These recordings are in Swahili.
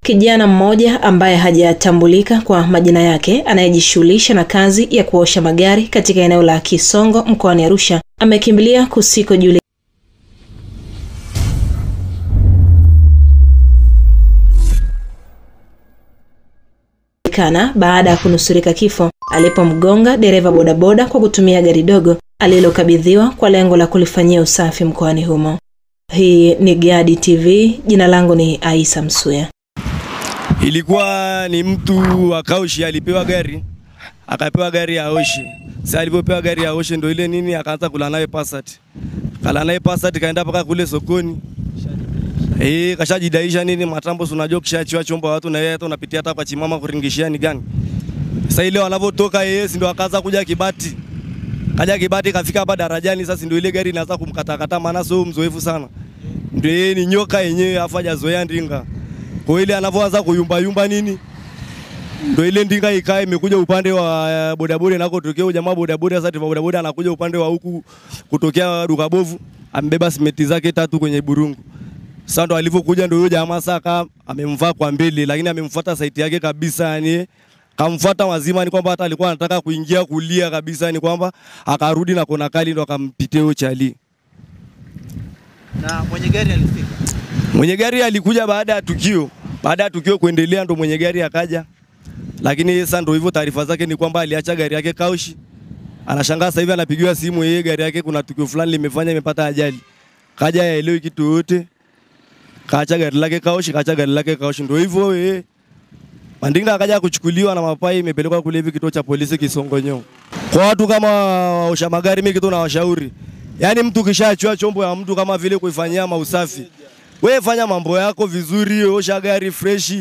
Kijana mmoja ambaye hajatambulika kwa majina yake anayejishughulisha na kazi ya kuosha magari katika eneo la Kisongo mkoani Arusha amekimbilia kusikojulikana baada ya kunusurika kifo alipomgonga dereva bodaboda kwa kutumia gari dogo alilokabidhiwa kwa lengo la kulifanyia usafi mkoani humo. Hii ni Gadi TV, jina langu ni Aisa Msuya. Ilikuwa ni mtu wa Kaushi alipewa gari, akapewa gari ya Oshi. Sasa alipopewa gari ya Oshi ndio ile nini akaanza kula naye Passat. Kala naye Passat kaenda paka kule sokoni. Kashajidaisha nini matambo unajua kishachiwa chombo watu na yeye hata unapitia hata kwa chimama kuringishia ni gani. Sasa ile wanavotoka yeye ndio akaanza kuja Kibati. Kaja Kibati kafika hapa darajani, sasa ndio ile gari inaanza kumkatakata maana sio mzoefu sana. Ndio yeye ni nyoka yenyewe afaja zoea ndinga. Kwa ile anavoanza kuyumba nini ndio ile ndinga ikae imekuja upande wa bodaboda nako tokea jamaa bodaboda. Sasa bodaboda anakuja upande wa huku kutokea Rukabovu, ambeba simenti zake 3 kwenye burungu. Sasa ndo alipokuja ndio jamaa saka amemvaa kwa mbele, lakini amemfuata site yake kabisa, yani kamfuata wazima, ni kwamba hata alikuwa anataka kuingia kulia kabisa, ni kwamba akarudi na kona kali ndo akampitia huyo chali. Na mwenye gari alifika? Mwenye gari alikuja baada ya tukio kuendelea ndo mwenye gari akaja. Lakini sasa ndo hivyo taarifa zake ni kwamba aliacha gari yake Kaushi. Anashangaa sasa hivi anapigiwa simu yeye gari yake kuna tukio fulani limefanya imepata ajali. Kaja yaelewi kitu yote. Kaacha gari lake Kaushi, ndo hivyo yeye. Mandinga akaja kuchukuliwa na mapai imepelekwa kule hivi kituo cha polisi Kisongonyo. Kwa watu kama waosha magari mimi kitu na washauri. Yaani mtu kishaachwa chombo ya mtu kama vile kuifanyia mausafi. Wewe fanya mambo yako vizuri, osha gari fresh,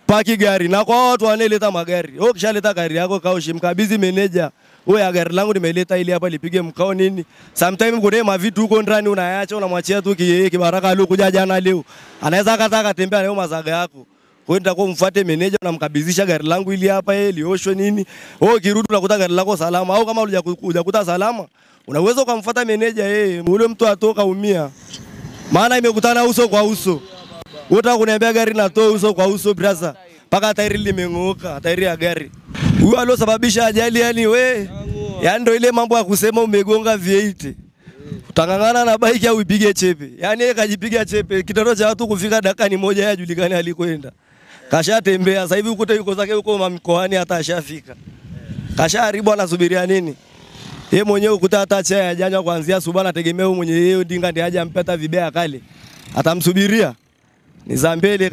paki gari. Na kwa watu waneleta magari, wewe kishaleta gari yako Kaushi, mkabidhi meneja. Wewe gari langu nimeleta ili hapa lipige mkao nini. Sometimes kuna mavitu huko ndani unayaacha unamwachia tu kibaraka aliokuja jana leo. Anaweza akataka tembea leo mazaga yako. Kwa hiyo nitakuwa mfuate meneja na mkabidhisha gari langu ili hapa lioshwe nini. Wewe kirudi unakuta gari lako salama, au kama hujakuta salama unaweza ukamfuata meneja ule mtu atoka umia. Maana imekutana uso kwa uso. Unataka kuniambia gari natoa uso kwa uso brother. Paka tairi limeng'oka, tairi ya gari. Huyo alosababisha ajali yani yani ndio ile mambo ya kusema umegonga V8. Utangangana na bike au ipige chepe. Yani yeye kajipiga chepe. Kitendo cha watu kufika dakika ni moja yajulikane alikoenda. Kashatembea sasa hivi ukuta yuko zake huko mkoani hata ashafika. Kashaharibu anasubiria nini? Yeye mwenyewe ukuta hata chai hajanywa kuanzia asubuhi, anategemea mwenye yeye ndinga ndiye aje ampeta vibaya kale. Atamsubiria. Ni za mbele.